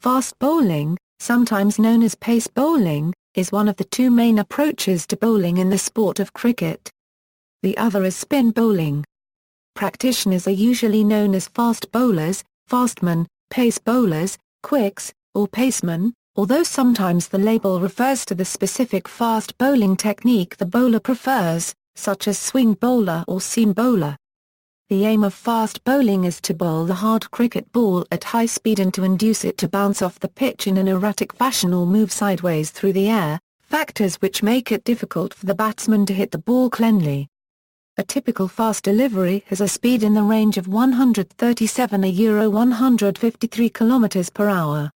Fast bowling, sometimes known as pace bowling, is one of the two main approaches to bowling in the sport of cricket. The other is spin bowling. Practitioners are usually known as fast bowlers, fastmen, pace bowlers, quicks, or pacemen, although sometimes the label refers to the specific fast bowling technique the bowler prefers, such as swing bowler or seam bowler. The aim of fast bowling is to bowl the hard cricket ball at high speed and to induce it to bounce off the pitch in an erratic fashion or move sideways through the air, factors which make it difficult for the batsman to hit the ball cleanly. A typical fast delivery has a speed in the range of 137 to 153 km per hour.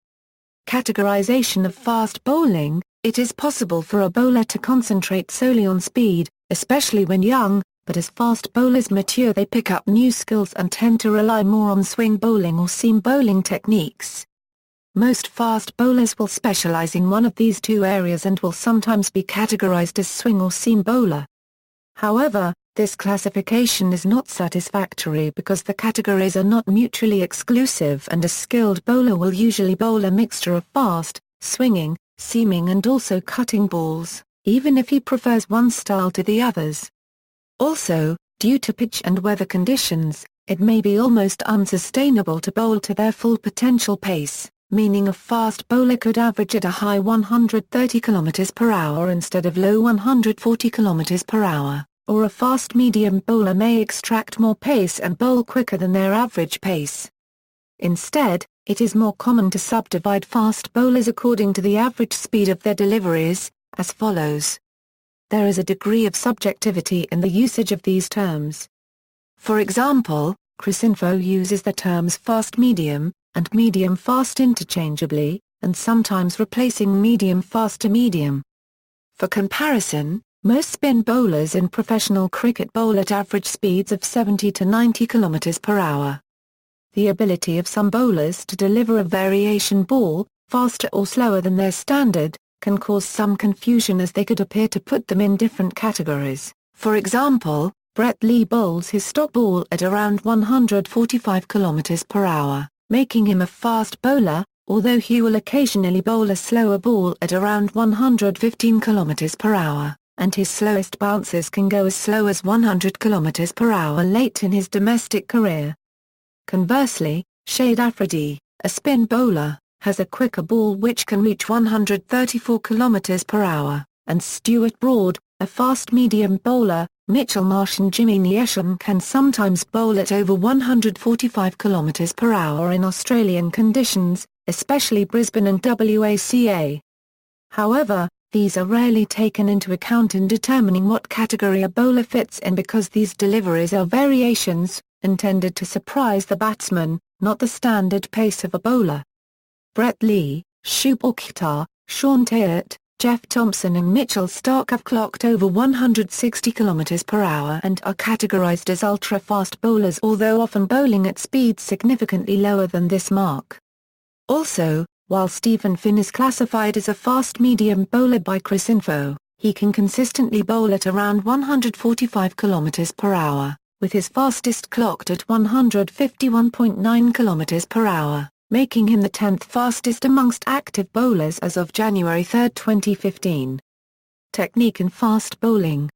Categorization of fast bowling: it is possible for a bowler to concentrate solely on speed, especially when young, but as fast bowlers mature they pick up new skills and tend to rely more on swing bowling or seam bowling techniques. Most fast bowlers will specialize in one of these two areas and will sometimes be categorized as swing or seam bowler. However, this classification is not satisfactory because the categories are not mutually exclusive and a skilled bowler will usually bowl a mixture of fast, swinging, seaming and also cutting balls, even if he prefers one style to the others. Also, due to pitch and weather conditions, it may be almost unsustainable to bowl to their full potential pace, meaning a fast bowler could average at a high 130 km per hour instead of low 140 km per hour, or a fast medium bowler may extract more pace and bowl quicker than their average pace. Instead, it is more common to subdivide fast bowlers according to the average speed of their deliveries, as follows. There is a degree of subjectivity in the usage of these terms. For example, Cricinfo uses the terms fast-medium, and medium-fast interchangeably, and sometimes replacing medium-fast to medium. For comparison, most spin bowlers in professional cricket bowl at average speeds of 70 to 90 km per hour. The ability of some bowlers to deliver a variation ball, faster or slower than their standard, can cause some confusion as they could appear to put them in different categories. For example, Brett Lee bowls his stock ball at around 145 km per hour, making him a fast bowler, although he will occasionally bowl a slower ball at around 115 km per hour, and his slowest bounces can go as slow as 100 km per hour late in his domestic career. Conversely, Shade Afridi, a spin bowler, has a quicker ball which can reach 134 km per hour, and Stuart Broad, a fast medium bowler, Mitchell Marsh and Jimmy Neesham can sometimes bowl at over 145 km per hour in Australian conditions, especially Brisbane and WACA. However, these are rarely taken into account in determining what category a bowler fits in because these deliveries are variations, intended to surprise the batsman, not the standard pace of a bowler. Brett Lee, Shub Akhtar, Sean Tayyat, Jeff Thompson and Mitchell Starc have clocked over 160 km per hour and are categorized as ultra-fast bowlers although often bowling at speeds significantly lower than this mark. Also, while Stephen Finn is classified as a fast-medium bowler by Cricinfo, he can consistently bowl at around 145 km per hour, with his fastest clocked at 151.9 km per hour. Making him the 10th fastest amongst active bowlers as of January 3, 2015. Technique in fast bowling.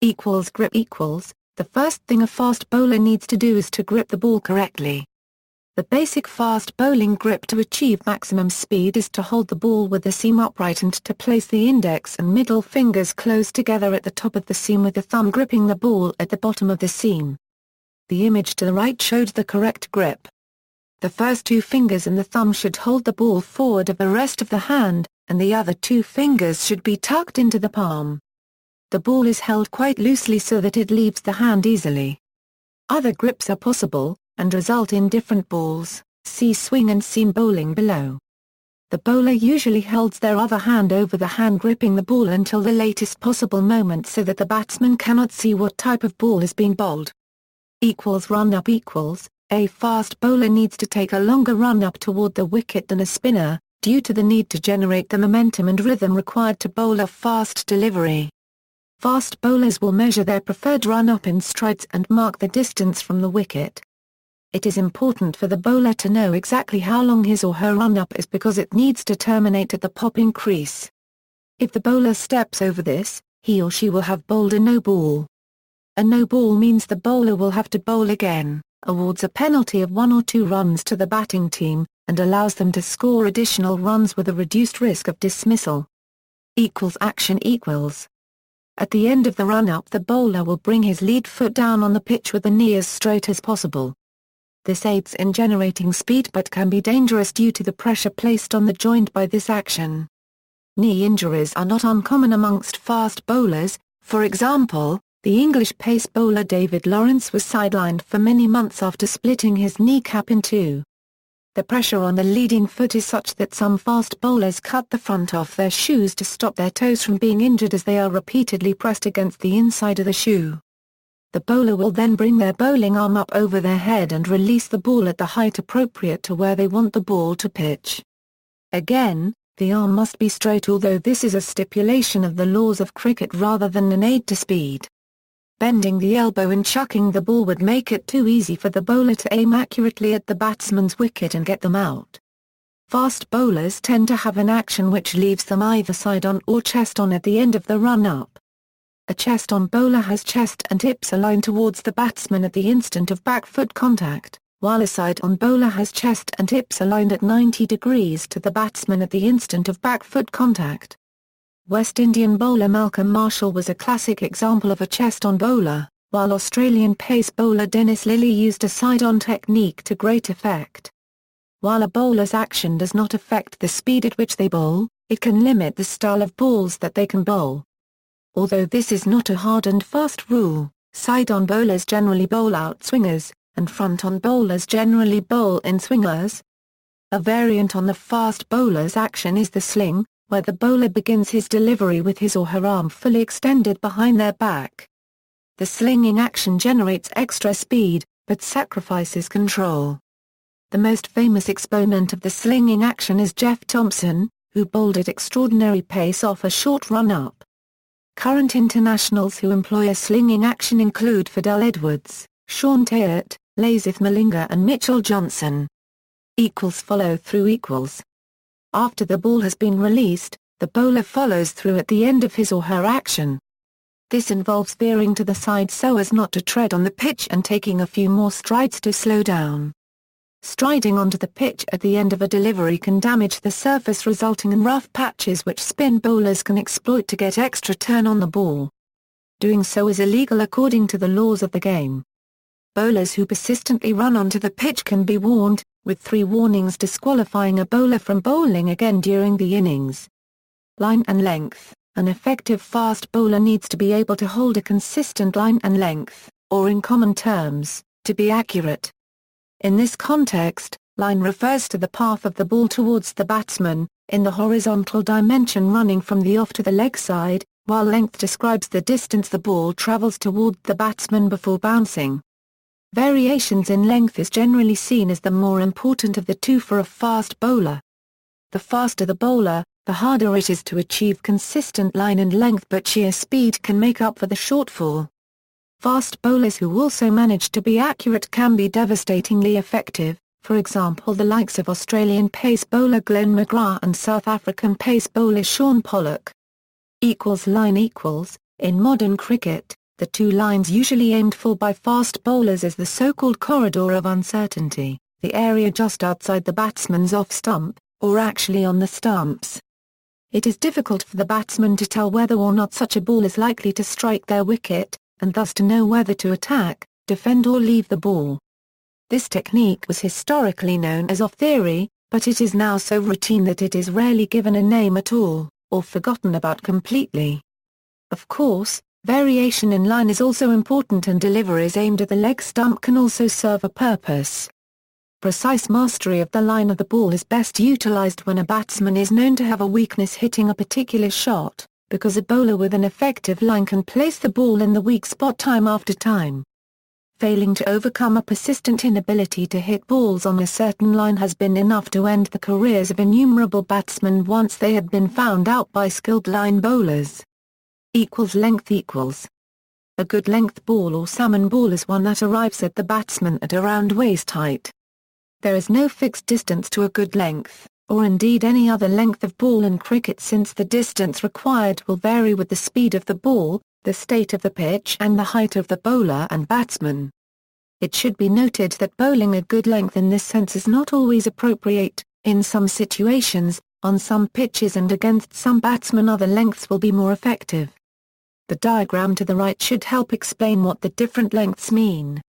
Grip. The first thing a fast bowler needs to do is to grip the ball correctly. The basic fast bowling grip to achieve maximum speed is to hold the ball with the seam upright and to place the index and middle fingers close together at the top of the seam with the thumb gripping the ball at the bottom of the seam. The image to the right showed the correct grip. The first two fingers and the thumb should hold the ball forward of the rest of the hand, and the other two fingers should be tucked into the palm. The ball is held quite loosely so that it leaves the hand easily. Other grips are possible, and result in different balls, see swing and seam bowling below. The bowler usually holds their other hand over the hand gripping the ball until the latest possible moment so that the batsman cannot see what type of ball is being bowled. Run-up. A fast bowler needs to take a longer run-up toward the wicket than a spinner, due to the need to generate the momentum and rhythm required to bowl a fast delivery. Fast bowlers will measure their preferred run-up in strides and mark the distance from the wicket. It is important for the bowler to know exactly how long his or her run-up is because it needs to terminate at the popping crease. If the bowler steps over this, he or she will have bowled a no ball. A no ball means the bowler will have to bowl again, awards a penalty of 1 or 2 runs to the batting team, and allows them to score additional runs with a reduced risk of dismissal. Action equals. At the end of the run-up, the bowler will bring his lead foot down on the pitch with the knee as straight as possible. This aids in generating speed but can be dangerous due to the pressure placed on the joint by this action. Knee injuries are not uncommon amongst fast bowlers. For example, the English pace bowler David Lawrence was sidelined for many months after splitting his kneecap in two. The pressure on the leading foot is such that some fast bowlers cut the front off their shoes to stop their toes from being injured as they are repeatedly pressed against the inside of the shoe. The bowler will then bring their bowling arm up over their head and release the ball at the height appropriate to where they want the ball to pitch. Again, the arm must be straight, although this is a stipulation of the laws of cricket rather than an aid to speed. Bending the elbow and chucking the ball would make it too easy for the bowler to aim accurately at the batsman's wicket and get them out. Fast bowlers tend to have an action which leaves them either side on or chest on at the end of the run-up. A chest on bowler has chest and hips aligned towards the batsman at the instant of back foot contact, while a side on bowler has chest and hips aligned at 90 degrees to the batsman at the instant of back foot contact. West Indian bowler Malcolm Marshall was a classic example of a chest-on bowler, while Australian pace bowler Dennis Lillee used a side-on technique to great effect. While a bowler's action does not affect the speed at which they bowl, it can limit the style of balls that they can bowl. Although this is not a hard and fast rule, side-on bowlers generally bowl out swingers, and front-on bowlers generally bowl in swingers. A variant on the fast bowler's action is the sling, where the bowler begins his delivery with his or her arm fully extended behind their back. The slinging action generates extra speed, but sacrifices control. The most famous exponent of the slinging action is Jeff Thompson, who bowled at extraordinary pace off a short run-up. Current internationals who employ a slinging action include Fidel Edwards, Sean Taylor, Lasith Malinga and Mitchell Johnson. Follow-through equals. After the ball has been released, the bowler follows through at the end of his or her action. This involves veering to the side so as not to tread on the pitch and taking a few more strides to slow down. Striding onto the pitch at the end of a delivery can damage the surface, resulting in rough patches which spin bowlers can exploit to get extra turn on the ball. Doing so is illegal according to the laws of the game. Bowlers who persistently run onto the pitch can be warned, with 3 warnings disqualifying a bowler from bowling again during the innings. Line and length. An effective fast bowler needs to be able to hold a consistent line and length, or in common terms, to be accurate. In this context, line refers to the path of the ball towards the batsman, in the horizontal dimension running from the off to the leg side, while length describes the distance the ball travels toward the batsman before bouncing. Variations in length is generally seen as the more important of the two for a fast bowler. The faster the bowler, the harder it is to achieve consistent line and length, but sheer speed can make up for the shortfall. Fast bowlers who also manage to be accurate can be devastatingly effective, for example the likes of Australian pace bowler Glenn McGrath and South African pace bowler Shaun Pollock. Line equals. In modern cricket, the 2 lines usually aimed for by fast bowlers is the so-called corridor of uncertainty, the area just outside the batsman's off-stump, or actually on the stumps. It is difficult for the batsman to tell whether or not such a ball is likely to strike their wicket, and thus to know whether to attack, defend or leave the ball. This technique was historically known as off theory, but it is now so routine that it is rarely given a name at all, or forgotten about completely. Of course, variation in line is also important, and deliveries aimed at the leg stump can also serve a purpose. Precise mastery of the line of the ball is best utilized when a batsman is known to have a weakness hitting a particular shot, because a bowler with an effective line can place the ball in the weak spot time after time. Failing to overcome a persistent inability to hit balls on a certain line has been enough to end the careers of innumerable batsmen once they had been found out by skilled line bowlers. Length equals. A good length ball or salmon ball is one that arrives at the batsman at around waist height. There is no fixed distance to a good length, or indeed any other length of ball in cricket, since the distance required will vary with the speed of the ball, the state of the pitch and the height of the bowler and batsman. It should be noted that bowling a good length in this sense is not always appropriate. In some situations, on some pitches and against some batsmen, other lengths will be more effective. The diagram to the right should help explain what the different lengths mean.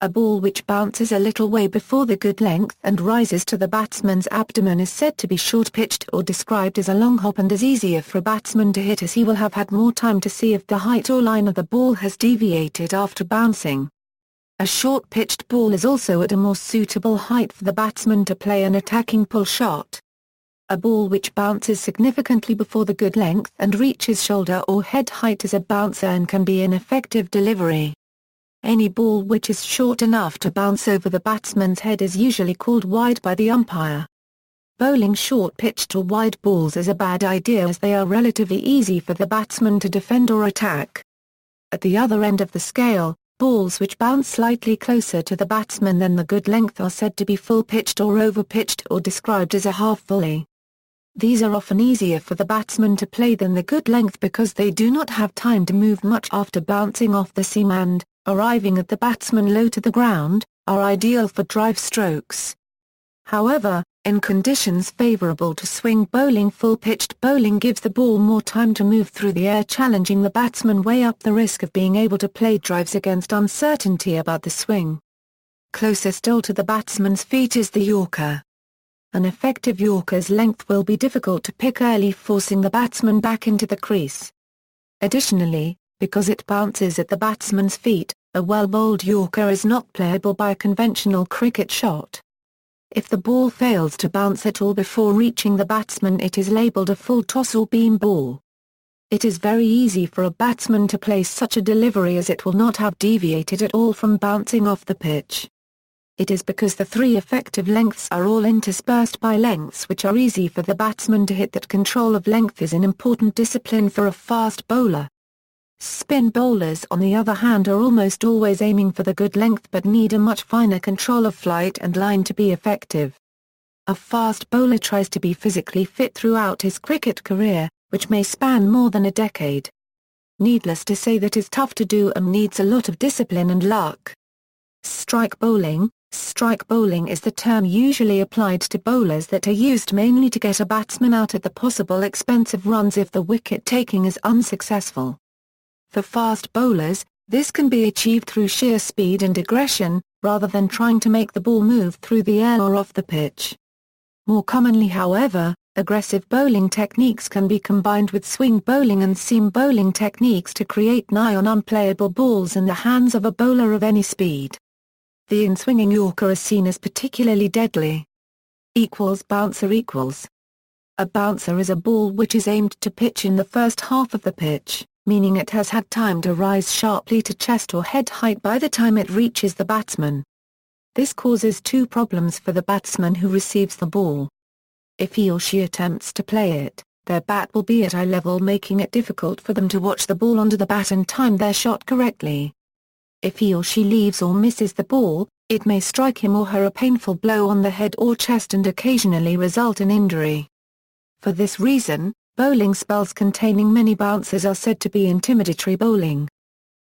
A ball which bounces a little way before the good length and rises to the batsman's abdomen is said to be short-pitched, or described as a long hop, and is easier for a batsman to hit as he will have had more time to see if the height or line of the ball has deviated after bouncing. A short-pitched ball is also at a more suitable height for the batsman to play an attacking pull shot. A ball which bounces significantly before the good length and reaches shoulder or head height is a bouncer and can be an effective delivery. Any ball which is short enough to bounce over the batsman's head is usually called wide by the umpire. Bowling short-pitched or wide balls is a bad idea, as they are relatively easy for the batsman to defend or attack. At the other end of the scale, balls which bounce slightly closer to the batsman than the good length are said to be full-pitched or over-pitched, or described as a half-volley. These are often easier for the batsman to play than the good length because they do not have time to move much after bouncing off the seam and, arriving at the batsman low to the ground, are ideal for drive strokes. However, in conditions favourable to swing bowling, full-pitched bowling gives the ball more time to move through the air, challenging the batsman, way up the risk of being able to play drives against uncertainty about the swing. Closer still to the batsman's feet is the Yorker. An effective Yorker's length will be difficult to pick early, forcing the batsman back into the crease. Additionally, because it bounces at the batsman's feet, a well-bowled Yorker is not playable by a conventional cricket shot. If the ball fails to bounce at all before reaching the batsman, it is labelled a full toss or beam ball. It is very easy for a batsman to place such a delivery, as it will not have deviated at all from bouncing off the pitch. It is because the three effective lengths are all interspersed by lengths which are easy for the batsman to hit that control of length is an important discipline for a fast bowler. Spin bowlers, on the other hand, are almost always aiming for the good length but need a much finer control of flight and line to be effective. A fast bowler tries to be physically fit throughout his cricket career, which may span more than a decade. Needless to say, that is tough to do and needs a lot of discipline and luck. Strike bowling. Strike bowling is the term usually applied to bowlers that are used mainly to get a batsman out at the possible expense of runs if the wicket-taking is unsuccessful. For fast bowlers, this can be achieved through sheer speed and aggression, rather than trying to make the ball move through the air or off the pitch. More commonly, however, aggressive bowling techniques can be combined with swing bowling and seam bowling techniques to create nigh-on unplayable balls in the hands of a bowler of any speed. The in-swinging Yorker is seen as particularly deadly. Bouncer equals. A bouncer is a ball which is aimed to pitch in the first half of the pitch, meaning it has had time to rise sharply to chest or head height by the time it reaches the batsman. This causes two problems for the batsman who receives the ball. If he or she attempts to play it, their bat will be at eye level, making it difficult for them to watch the ball onto the bat and time their shot correctly. If he or she leaves or misses the ball, it may strike him or her a painful blow on the head or chest and occasionally result in injury. For this reason, bowling spells containing many bouncers are said to be intimidatory bowling.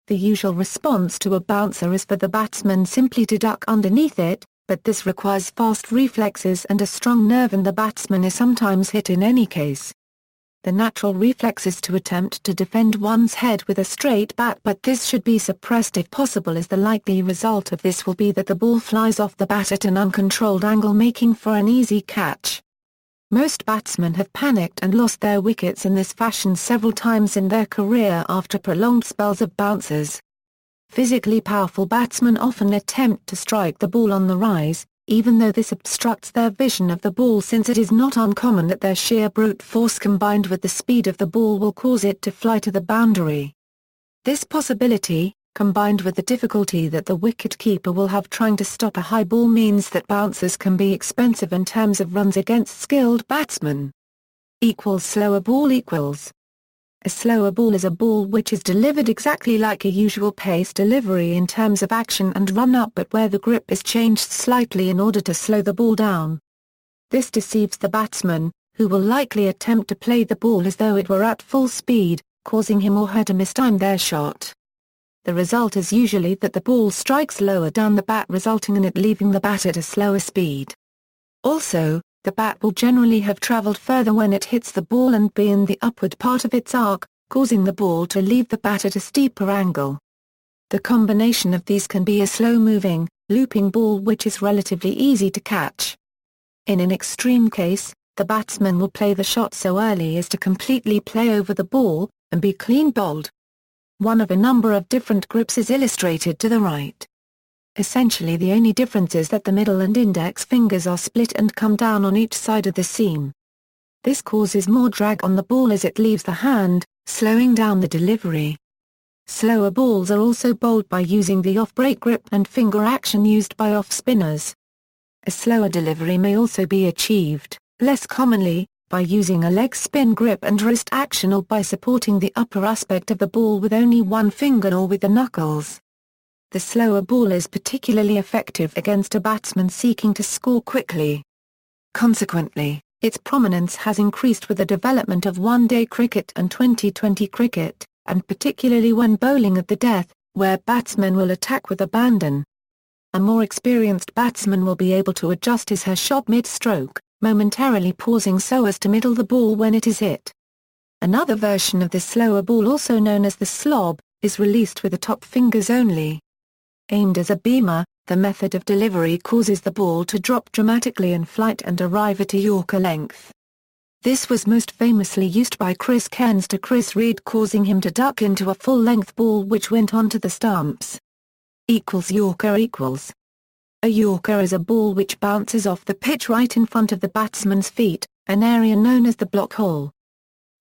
The usual response to a bouncer is for the batsman simply to duck underneath it, but this requires fast reflexes and a strong nerve, and the batsman is sometimes hit in any case. The natural reflex is to attempt to defend one's head with a straight bat, but this should be suppressed if possible, as the likely result of this will be that the ball flies off the bat at an uncontrolled angle, making for an easy catch. Most batsmen have panicked and lost their wickets in this fashion several times in their career after prolonged spells of bouncers. Physically powerful batsmen often attempt to strike the ball on the rise, even though this obstructs their vision of the ball, since it is not uncommon that their sheer brute force combined with the speed of the ball will cause it to fly to the boundary. This possibility, combined with the difficulty that the wicket-keeper will have trying to stop a high ball, means that bouncers can be expensive in terms of runs against skilled batsmen. Slower ball equals. A slower ball is a ball which is delivered exactly like a usual pace delivery in terms of action and run-up, but where the grip is changed slightly in order to slow the ball down. This deceives the batsman, who will likely attempt to play the ball as though it were at full speed, causing him or her to mistime their shot. The result is usually that the ball strikes lower down the bat, resulting in it leaving the bat at a slower speed. Also, the bat will generally have travelled further when it hits the ball and be in the upward part of its arc, causing the ball to leave the bat at a steeper angle. The combination of these can be a slow-moving, looping ball which is relatively easy to catch. In an extreme case, the batsman will play the shot so early as to completely play over the ball, and be clean bowled. One of a number of different grips is illustrated to the right. Essentially the only difference is that the middle and index fingers are split and come down on each side of the seam. This causes more drag on the ball as it leaves the hand, slowing down the delivery. Slower balls are also bowled by using the off-break grip and finger action used by off-spinners. A slower delivery may also be achieved, less commonly, by using a leg spin grip and wrist action, or by supporting the upper aspect of the ball with only one finger or with the knuckles. The slower ball is particularly effective against a batsman seeking to score quickly. Consequently, its prominence has increased with the development of one-day cricket and 2020 cricket, and particularly when bowling at the death, where batsmen will attack with abandon. A more experienced batsman will be able to adjust his or her shot mid-stroke, momentarily pausing so as to middle the ball when it is hit. Another version of the slower ball, also known as the slob, is released with the top fingers only. Aimed as a beamer, the method of delivery causes the ball to drop dramatically in flight and arrive at a Yorker length. This was most famously used by Chris Cairns to Chris Reed, causing him to duck into a full-length ball which went onto the stumps. Yorker equals. A Yorker is a ball which bounces off the pitch right in front of the batsman's feet, an area known as the block hole.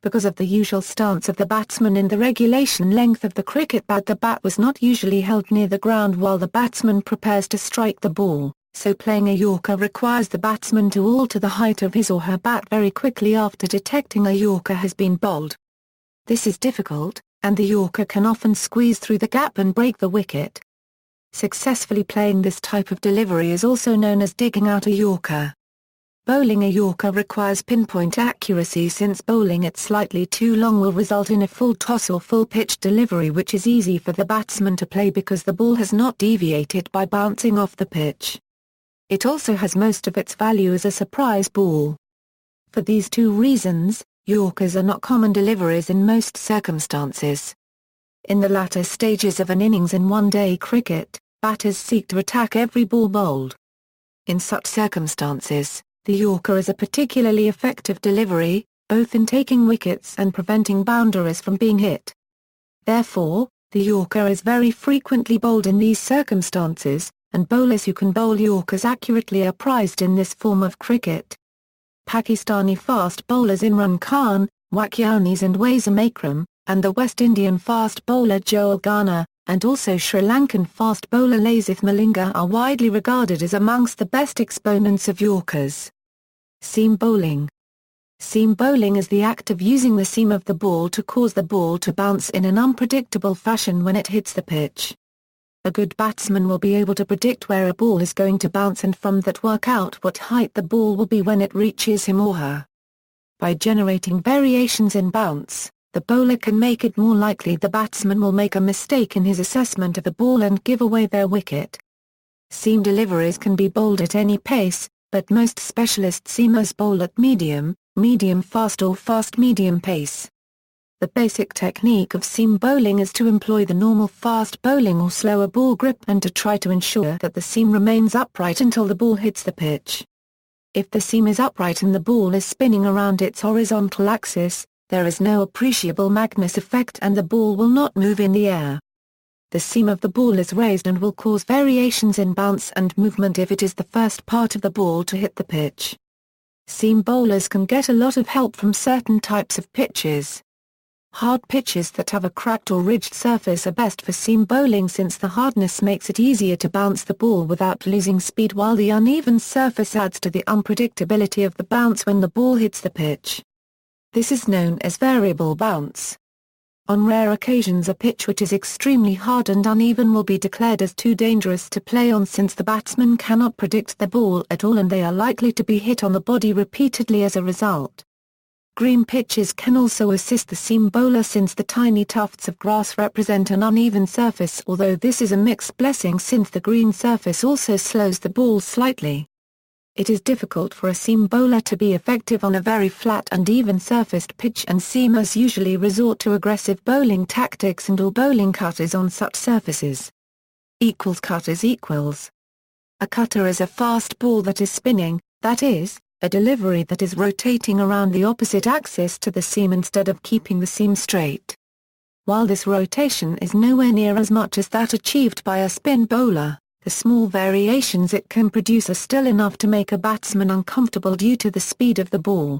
Because of the usual stance of the batsman in the regulation length of the cricket bat, the bat was not usually held near the ground while the batsman prepares to strike the ball, so playing a Yorker requires the batsman to alter the height of his or her bat very quickly after detecting a Yorker has been bowled. This is difficult, and the Yorker can often squeeze through the gap and break the wicket. Successfully playing this type of delivery is also known as digging out a Yorker. Bowling a Yorker requires pinpoint accuracy, since bowling it slightly too long will result in a full toss or full pitch delivery, which is easy for the batsman to play because the ball has not deviated by bouncing off the pitch. It also has most of its value as a surprise ball. For these two reasons, Yorkers are not common deliveries in most circumstances. In the latter stages of an innings in one-day cricket, batters seek to attack every ball bowled. In such circumstances, the Yorker is a particularly effective delivery, both in taking wickets and preventing boundaries from being hit. Therefore, the Yorker is very frequently bowled in these circumstances, and bowlers who can bowl Yorkers accurately are prized in this form of cricket. Pakistani fast bowlers Imran Khan, Wakyanis and Wasim Akram, and the West Indian fast bowler Joel Garner, and also Sri Lankan fast bowler Lasith Malinga are widely regarded as amongst the best exponents of Yorkers. Seam bowling. Seam bowling is the act of using the seam of the ball to cause the ball to bounce in an unpredictable fashion when it hits the pitch. A good batsman will be able to predict where a ball is going to bounce and from that work out what height the ball will be when it reaches him or her. By generating variations in bounce, the bowler can make it more likely the batsman will make a mistake in his assessment of the ball and give away their wicket. Seam deliveries can be bowled at any pace, but most specialist seamers bowl at medium, medium fast or fast medium pace. The basic technique of seam bowling is to employ the normal fast bowling or slower ball grip and to try to ensure that the seam remains upright until the ball hits the pitch. If the seam is upright and the ball is spinning around its horizontal axis, there is no appreciable Magnus effect and the ball will not move in the air. The seam of the ball is raised and will cause variations in bounce and movement if it is the first part of the ball to hit the pitch. Seam bowlers can get a lot of help from certain types of pitches. Hard pitches that have a cracked or ridged surface are best for seam bowling, since the hardness makes it easier to bounce the ball without losing speed, while the uneven surface adds to the unpredictability of the bounce when the ball hits the pitch. This is known as variable bounce. On rare occasions a pitch which is extremely hard and uneven will be declared as too dangerous to play on since the batsman cannot predict the ball at all and they are likely to be hit on the body repeatedly as a result. Green pitches can also assist the seam bowler since the tiny tufts of grass represent an uneven surface, although this is a mixed blessing since the green surface also slows the ball slightly. It is difficult for a seam bowler to be effective on a very flat and even-surfaced pitch and seamers usually resort to aggressive bowling tactics and/or bowling cutters on such surfaces. Cutters equals. A cutter is a fast ball that is spinning, that is, a delivery that is rotating around the opposite axis to the seam instead of keeping the seam straight. While this rotation is nowhere near as much as that achieved by a spin bowler, the small variations it can produce are still enough to make a batsman uncomfortable due to the speed of the ball.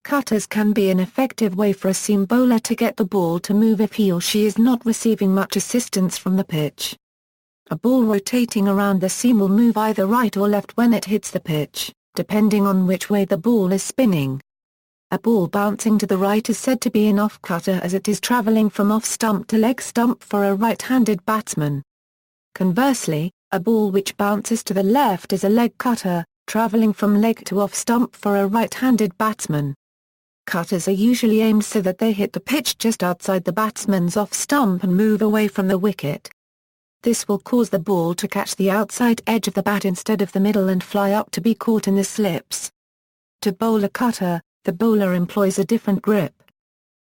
Cutters can be an effective way for a seam bowler to get the ball to move if he or she is not receiving much assistance from the pitch. A ball rotating around the seam will move either right or left when it hits the pitch, depending on which way the ball is spinning. A ball bouncing to the right is said to be an off-cutter as it is travelling from off-stump to leg stump for a right-handed batsman. Conversely, a ball which bounces to the left is a leg cutter, travelling from leg to off-stump for a right-handed batsman. Cutters are usually aimed so that they hit the pitch just outside the batsman's off-stump and move away from the wicket. This will cause the ball to catch the outside edge of the bat instead of the middle and fly up to be caught in the slips. To bowl a cutter, the bowler employs a different grip.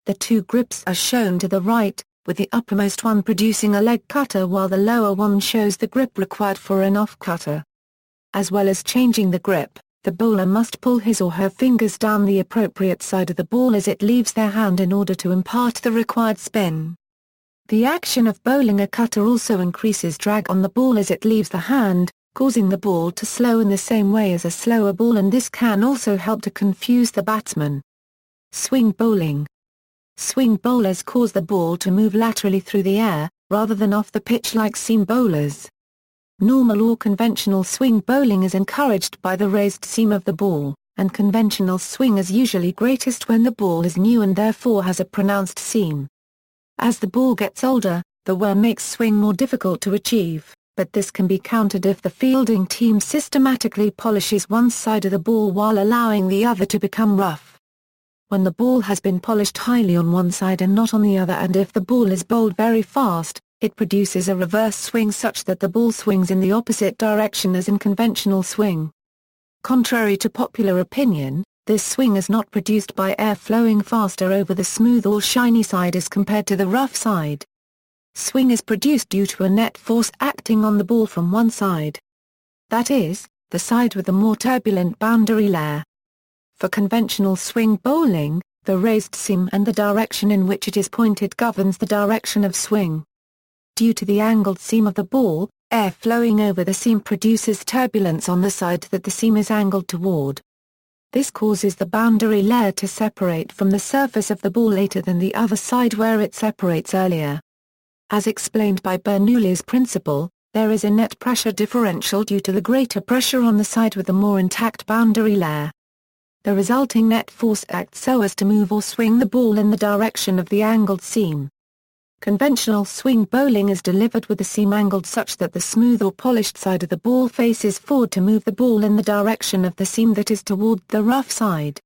The two grips are shown to the right, with the uppermost one producing a leg cutter while the lower one shows the grip required for an off-cutter. As well as changing the grip, the bowler must pull his or her fingers down the appropriate side of the ball as it leaves their hand in order to impart the required spin. The action of bowling a cutter also increases drag on the ball as it leaves the hand, causing the ball to slow in the same way as a slower ball, and this can also help to confuse the batsman. Swing bowling. Swing bowlers cause the ball to move laterally through the air, rather than off the pitch like seam bowlers. Normal or conventional swing bowling is encouraged by the raised seam of the ball, and conventional swing is usually greatest when the ball is new and therefore has a pronounced seam. As the ball gets older, the wear makes swing more difficult to achieve, but this can be countered if the fielding team systematically polishes one side of the ball while allowing the other to become rough. When the ball has been polished highly on one side and not on the other, and if the ball is bowled very fast, it produces a reverse swing such that the ball swings in the opposite direction as in conventional swing. Contrary to popular opinion, this swing is not produced by air flowing faster over the smooth or shiny side as compared to the rough side. Swing is produced due to a net force acting on the ball from one side. That is, the side with the more turbulent boundary layer. For conventional swing bowling, the raised seam and the direction in which it is pointed governs the direction of swing. Due to the angled seam of the ball, air flowing over the seam produces turbulence on the side that the seam is angled toward. This causes the boundary layer to separate from the surface of the ball later than the other side where it separates earlier. As explained by Bernoulli's principle, there is a net pressure differential due to the greater pressure on the side with the more intact boundary layer. The resulting net force acts so as to move or swing the ball in the direction of the angled seam. Conventional swing bowling is delivered with the seam angled such that the smooth or polished side of the ball faces forward to move the ball in the direction of the seam that is toward the rough side.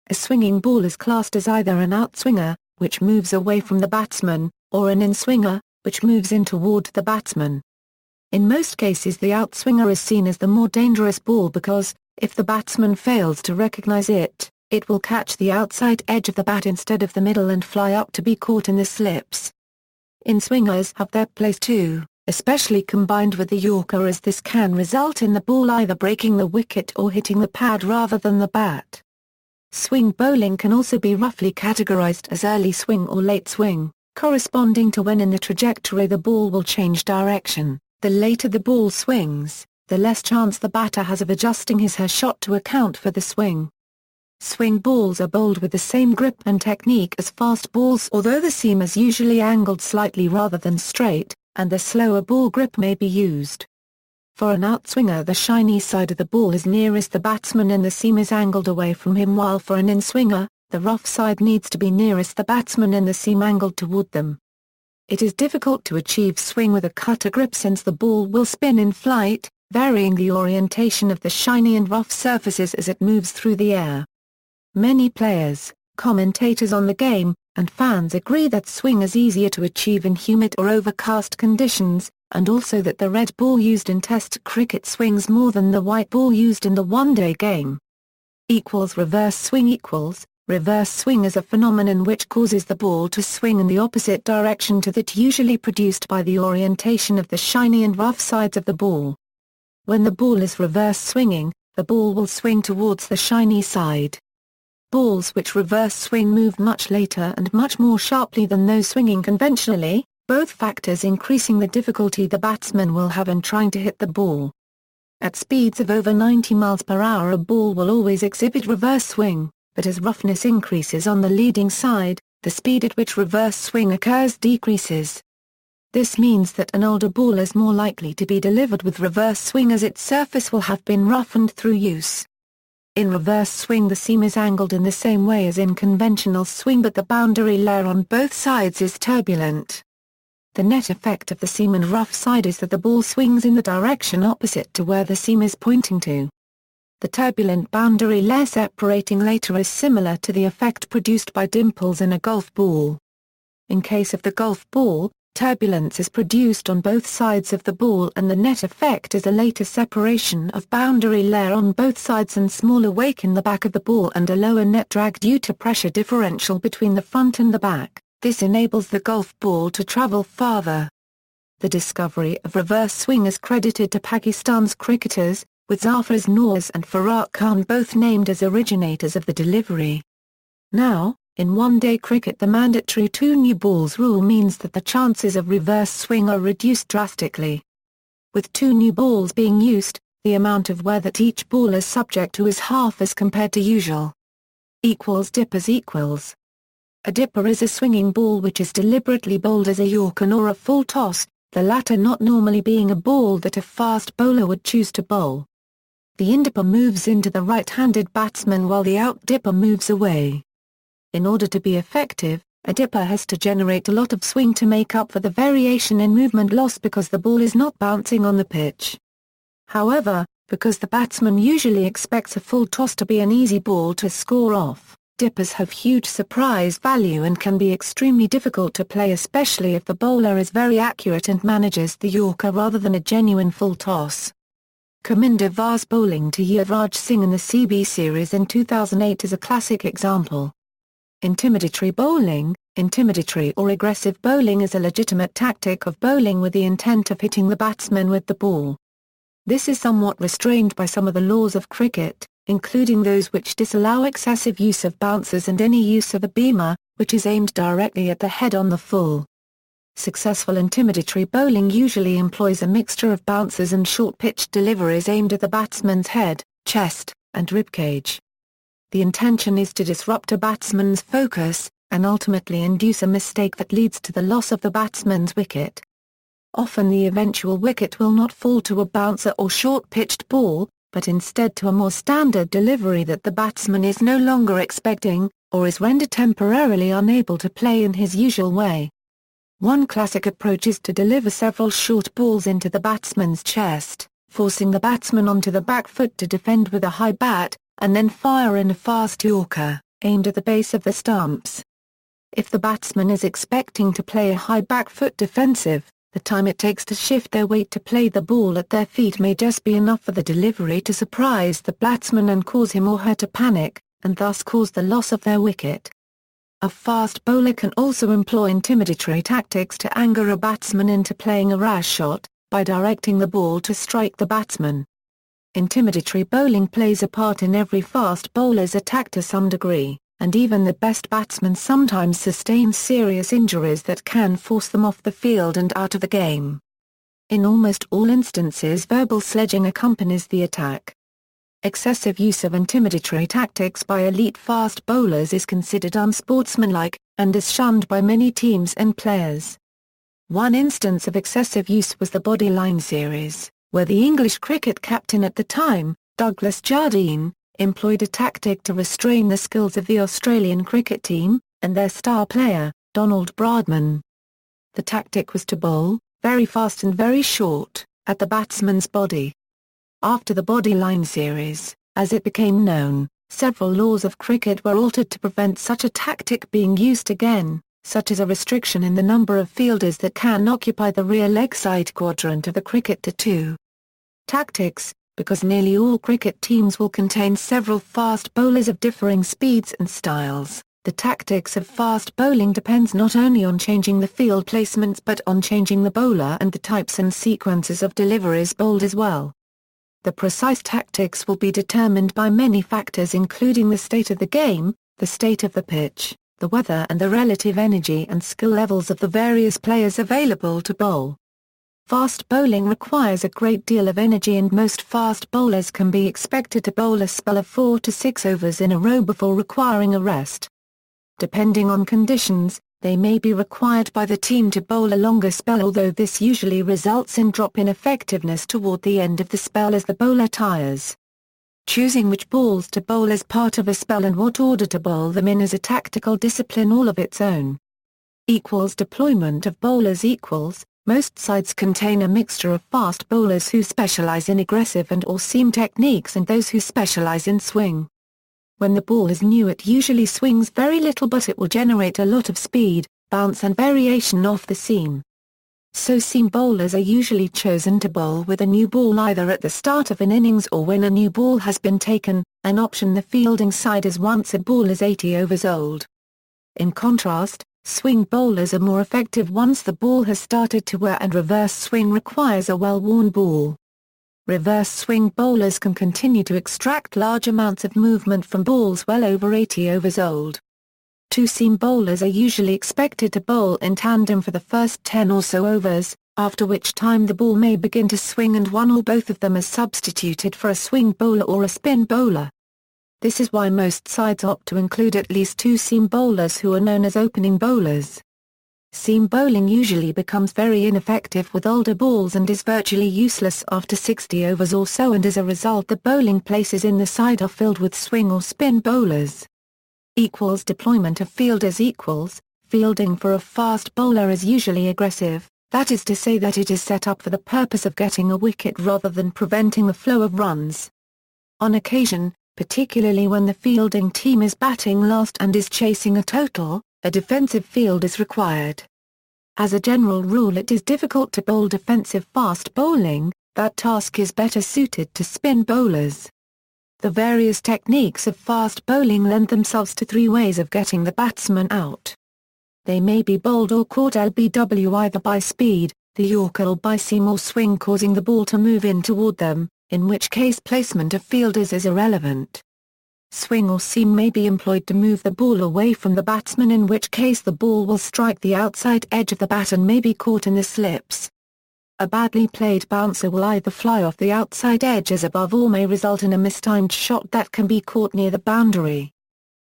A swinging ball is classed as either an outswinger, which moves away from the batsman, or an inswinger, which moves in toward the batsman. In most cases the outswinger is seen as the more dangerous ball because, if the batsman fails to recognize it, it will catch the outside edge of the bat instead of the middle and fly up to be caught in the slips. Inswingers have their place too, especially combined with the Yorker, as this can result in the ball either breaking the wicket or hitting the pad rather than the bat. Swing bowling can also be roughly categorized as early swing or late swing, corresponding to when in the trajectory the ball will change direction. The later the ball swings, the less chance the batter has of adjusting his/her shot to account for the swing. Swing balls are bowled with the same grip and technique as fast balls, although the seam is usually angled slightly rather than straight, and the slower ball grip may be used. For an outswinger, the shiny side of the ball is nearest the batsman and the seam is angled away from him, while for an inswinger, the rough side needs to be nearest the batsman and the seam angled toward them. It is difficult to achieve swing with a cutter grip since the ball will spin in flight, varying the orientation of the shiny and rough surfaces as it moves through the air. Many players, commentators on the game, and fans agree that swing is easier to achieve in humid or overcast conditions, and also that the red ball used in Test cricket swings more than the white ball used in the one-day game. Reverse swing Reverse swing is a phenomenon which causes the ball to swing in the opposite direction to that usually produced by the orientation of the shiny and rough sides of the ball. When the ball is reverse swinging, the ball will swing towards the shiny side. Balls which reverse swing move much later and much more sharply than those swinging conventionally, both factors increasing the difficulty the batsman will have in trying to hit the ball. At speeds of over 90 miles per hour, a ball will always exhibit reverse swing, but as roughness increases on the leading side, the speed at which reverse swing occurs decreases. This means that an older ball is more likely to be delivered with reverse swing as its surface will have been roughened through use. In reverse swing, the seam is angled in the same way as in conventional swing, but the boundary layer on both sides is turbulent. The net effect of the seam and rough side is that the ball swings in the direction opposite to where the seam is pointing to. The turbulent boundary layer separating later is similar to the effect produced by dimples in a golf ball. In case of the golf ball, turbulence is produced on both sides of the ball, and the net effect is a later separation of boundary layer on both sides and smaller wake in the back of the ball and a lower net drag due to pressure differential between the front and the back. This enables the golf ball to travel farther. The discovery of reverse swing is credited to Pakistan's cricketers, with Zafar Nawaz and Farooq Khan both named as originators of the delivery. Now, in one-day cricket, the mandatory 2 new balls rule means that the chances of reverse swing are reduced drastically. With 2 new balls being used, the amount of wear that each ball is subject to is half as compared to usual. Dippers. A dipper is a swinging ball which is deliberately bowled as a Yorker or a full toss, the latter not normally being a ball that a fast bowler would choose to bowl. The in-dipper moves into the right-handed batsman while the out-dipper moves away. In order to be effective, a dipper has to generate a lot of swing to make up for the variation in movement loss because the ball is not bouncing on the pitch. However, because the batsman usually expects a full toss to be an easy ball to score off, dippers have huge surprise value and can be extremely difficult to play, especially if the bowler is very accurate and manages the Yorker rather than a genuine full toss. Kaminda Va's bowling to Yuvraj Singh in the CB series in 2008 is a classic example. Intimidatory bowling. Intimidatory or aggressive bowling is a legitimate tactic of bowling with the intent of hitting the batsman with the ball. This is somewhat restrained by some of the laws of cricket, including those which disallow excessive use of bouncers and any use of a beamer, which is aimed directly at the head on the full. Successful intimidatory bowling usually employs a mixture of bouncers and short-pitched deliveries aimed at the batsman's head, chest, and ribcage. The intention is to disrupt a batsman's focus, and ultimately induce a mistake that leads to the loss of the batsman's wicket. Often the eventual wicket will not fall to a bouncer or short-pitched ball, but instead to a more standard delivery that the batsman is no longer expecting, or is rendered temporarily unable to play in his usual way. One classic approach is to deliver several short balls into the batsman's chest, forcing the batsman onto the back foot to defend with a high bat, and then fire in a fast Yorker, aimed at the base of the stumps. If the batsman is expecting to play a high back foot defensive, the time it takes to shift their weight to play the ball at their feet may just be enough for the delivery to surprise the batsman and cause him or her to panic, and thus cause the loss of their wicket. A fast bowler can also employ intimidatory tactics to anger a batsman into playing a rash shot, by directing the ball to strike the batsman. Intimidatory bowling plays a part in every fast bowler's attack to some degree, and even the best batsmen sometimes sustain serious injuries that can force them off the field and out of the game. In almost all instances, verbal sledging accompanies the attack. Excessive use of intimidatory tactics by elite fast bowlers is considered unsportsmanlike, and is shunned by many teams and players. One instance of excessive use was the Bodyline series, where the English cricket captain at the time, Douglas Jardine, employed a tactic to restrain the skills of the Australian cricket team, and their star player, Donald Bradman. The tactic was to bowl, very fast and very short, at the batsman's body. After the bodyline series, as it became known, several laws of cricket were altered to prevent such a tactic being used again, such as a restriction in the number of fielders that can occupy the rear leg side quadrant of the cricket to 2. Tactics, because nearly all cricket teams will contain several fast bowlers of differing speeds and styles. The tactics of fast bowling depends not only on changing the field placements but on changing the bowler and the types and sequences of deliveries bowled as well. The precise tactics will be determined by many factors including the state of the game, the state of the pitch, the weather and the relative energy and skill levels of the various players available to bowl. Fast bowling requires a great deal of energy and most fast bowlers can be expected to bowl a spell of 4 to 6 overs in a row before requiring a rest. Depending on conditions, they may be required by the team to bowl a longer spell, although this usually results in drop in effectiveness toward the end of the spell as the bowler tires. Choosing which balls to bowl as part of a spell and what order to bowl them in is a tactical discipline all of its own. Deployment of bowlers equals, most sides contain a mixture of fast bowlers who specialize in aggressive and/or seam techniques and those who specialize in swing. When the ball is new it usually swings very little but it will generate a lot of speed, bounce and variation off the seam. So seam bowlers are usually chosen to bowl with a new ball either at the start of an innings or when a new ball has been taken, an option the fielding side has once a ball is 80 overs old. In contrast, swing bowlers are more effective once the ball has started to wear and reverse swing requires a well-worn ball. Reverse swing bowlers can continue to extract large amounts of movement from balls well over 80 overs old. Two-seam bowlers are usually expected to bowl in tandem for the first 10 or so overs, after which time the ball may begin to swing and one or both of them is substituted for a swing bowler or a spin bowler. This is why most sides opt to include at least two seam bowlers who are known as opening bowlers. Seam bowling usually becomes very ineffective with older balls and is virtually useless after 60 overs or so, and as a result the bowling places in the side are filled with swing or spin bowlers. Deployment of fielders equals, fielding for a fast bowler is usually aggressive, that is to say that it is set up for the purpose of getting a wicket rather than preventing the flow of runs. On occasion, particularly when the fielding team is batting last and is chasing a total, a defensive field is required. As a general rule it is difficult to bowl defensive fast bowling, that task is better suited to spin bowlers. The various techniques of fast bowling lend themselves to three ways of getting the batsman out. They may be bowled or caught LBW either by speed, the Yorker, or by seam or swing causing the ball to move in toward them, in which case placement of fielders is irrelevant. Swing or seam may be employed to move the ball away from the batsman, in which case the ball will strike the outside edge of the bat and may be caught in the slips. A badly played bouncer will either fly off the outside edge as above or may result in a mistimed shot that can be caught near the boundary.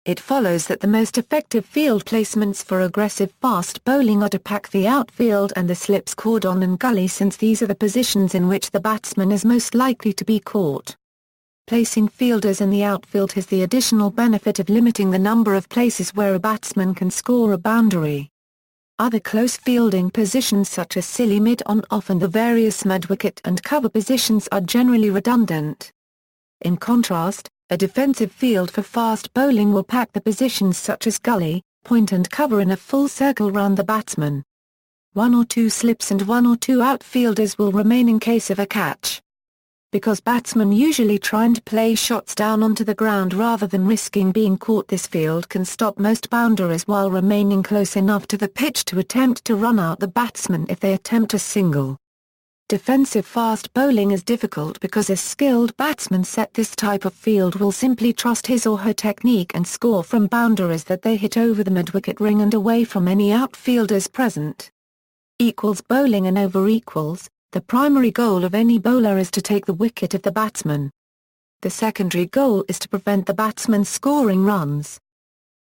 It follows that the most effective field placements for aggressive fast bowling are to pack the outfield and the slips, cordon and gully, since these are the positions in which the batsman is most likely to be caught. Placing fielders in the outfield has the additional benefit of limiting the number of places where a batsman can score a boundary. Other close fielding positions such as silly mid-on-off and the various mid-wicket and cover positions are generally redundant. In contrast, a defensive field for fast bowling will pack the positions such as gully, point and cover in a full circle round the batsman. One or two slips and one or two outfielders will remain in case of a catch. Because batsmen usually try and play shots down onto the ground rather than risking being caught, this field can stop most boundaries while remaining close enough to the pitch to attempt to run out the batsman if they attempt a single. Defensive fast bowling is difficult because a skilled batsman set this type of field will simply trust his or her technique and score from boundaries that they hit over the mid-wicket ring and away from any outfielders present. Bowling and over equals. The primary goal of any bowler is to take the wicket of the batsman. The secondary goal is to prevent the batsman scoring runs.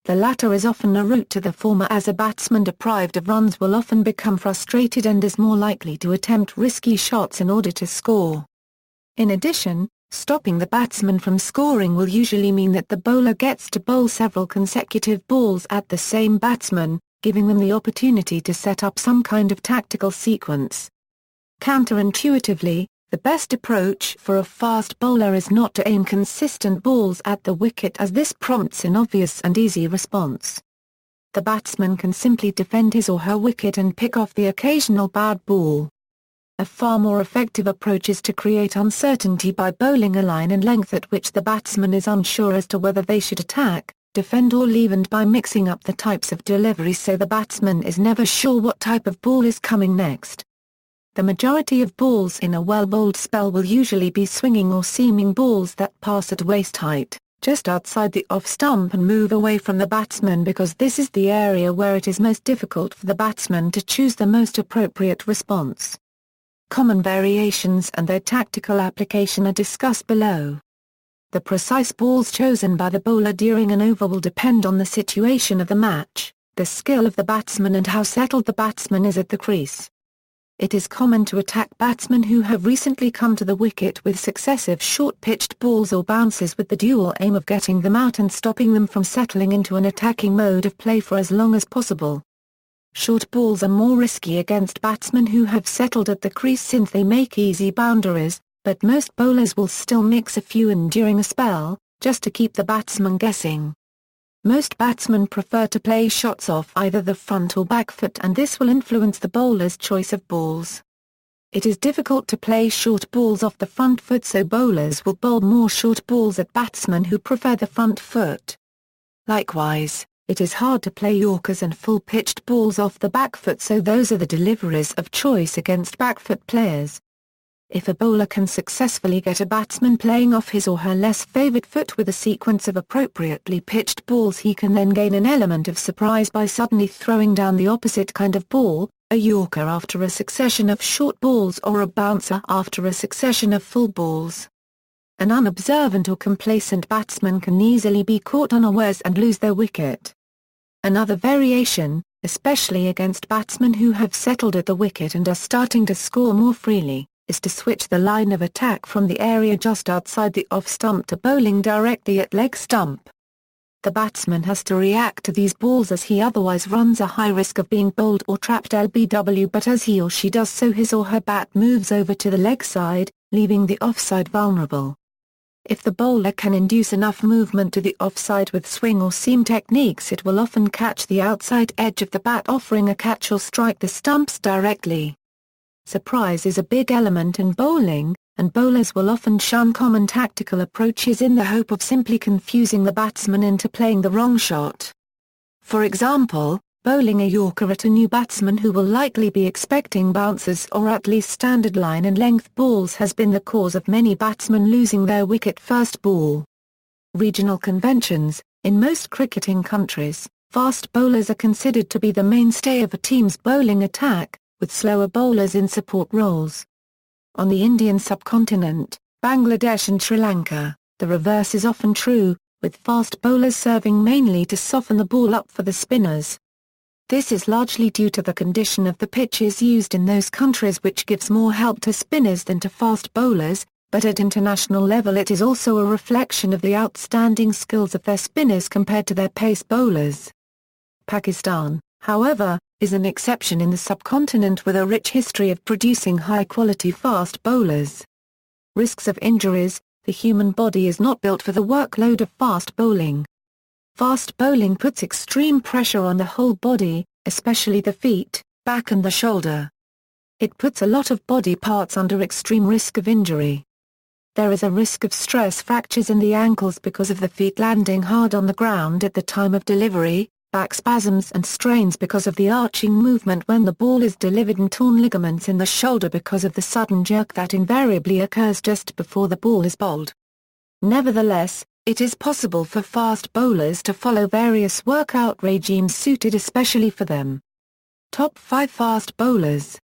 The latter is often a route to the former, as a batsman deprived of runs will often become frustrated and is more likely to attempt risky shots in order to score. In addition, Stopping the batsman from scoring will usually mean that the bowler gets to bowl several consecutive balls at the same batsman, giving them the opportunity to set up some kind of tactical sequence. Counterintuitively, the best approach for a fast bowler is not to aim consistent balls at the wicket, as this prompts an obvious and easy response. The batsman can simply defend his or her wicket and pick off the occasional bad ball. A far more effective approach is to create uncertainty by bowling a line and length at which the batsman is unsure as to whether they should attack, defend or leave, and by mixing up the types of delivery so the batsman is never sure what type of ball is coming next. The majority of balls in a well-bowled spell will usually be swinging or seaming balls that pass at waist height, just outside the off-stump, and move away from the batsman, because this is the area where it is most difficult for the batsman to choose the most appropriate response. Common variations and their tactical application are discussed below. The precise balls chosen by the bowler during an over will depend on the situation of the match, the skill of the batsman, and how settled the batsman is at the crease. It is common to attack batsmen who have recently come to the wicket with successive short-pitched balls or bounces, with the dual aim of getting them out and stopping them from settling into an attacking mode of play for as long as possible. Short balls are more risky against batsmen who have settled at the crease, since they make easy boundaries, but most bowlers will still mix a few in during a spell, just to keep the batsman guessing. Most batsmen prefer to play shots off either the front or back foot, and this will influence the bowler's choice of balls. It is difficult to play short balls off the front foot, so bowlers will bowl more short balls at batsmen who prefer the front foot. Likewise, it is hard to play yorkers and full-pitched balls off the back foot, so those are the deliveries of choice against back foot players. If a bowler can successfully get a batsman playing off his or her less favoured foot with a sequence of appropriately pitched balls, he can then gain an element of surprise by suddenly throwing down the opposite kind of ball, a yorker after a succession of short balls or a bouncer after a succession of full balls. An unobservant or complacent batsman can easily be caught unawares and lose their wicket. Another variation, especially against batsmen who have settled at the wicket and are starting to score more freely, is to switch the line of attack from the area just outside the off-stump to bowling directly at leg stump. The batsman has to react to these balls, as he otherwise runs a high risk of being bowled or trapped LBW, but as he or she does so, his or her bat moves over to the leg side, leaving the offside vulnerable. If the bowler can induce enough movement to the offside with swing or seam techniques, it will often catch the outside edge of the bat, offering a catch, or strike the stumps directly. Surprise is a big element in bowling, and bowlers will often shun common tactical approaches in the hope of simply confusing the batsman into playing the wrong shot. For example, bowling a yorker at a new batsman who will likely be expecting bouncers or at least standard line and length balls has been the cause of many batsmen losing their wicket first ball. Regional conventions: in most cricketing countries, fast bowlers are considered to be the mainstay of a team's bowling attack, with slower bowlers in support roles. On the Indian subcontinent, Bangladesh and Sri Lanka, the reverse is often true, with fast bowlers serving mainly to soften the ball up for the spinners. This is largely due to the condition of the pitches used in those countries, which gives more help to spinners than to fast bowlers, but at international level it is also a reflection of the outstanding skills of their spinners compared to their pace bowlers. Pakistan, however, is an exception in the subcontinent, with a rich history of producing high-quality fast bowlers. Risks of injuries: the human body is not built for the workload of fast bowling. Fast bowling puts extreme pressure on the whole body, especially the feet, back and the shoulder. It puts a lot of body parts under extreme risk of injury. There is a risk of stress fractures in the ankles because of the feet landing hard on the ground at the time of delivery, back spasms and strains because of the arching movement when the ball is delivered, and torn ligaments in the shoulder because of the sudden jerk that invariably occurs just before the ball is bowled. Nevertheless, it is possible for fast bowlers to follow various workout regimes suited especially for them. Top 5 fast bowlers.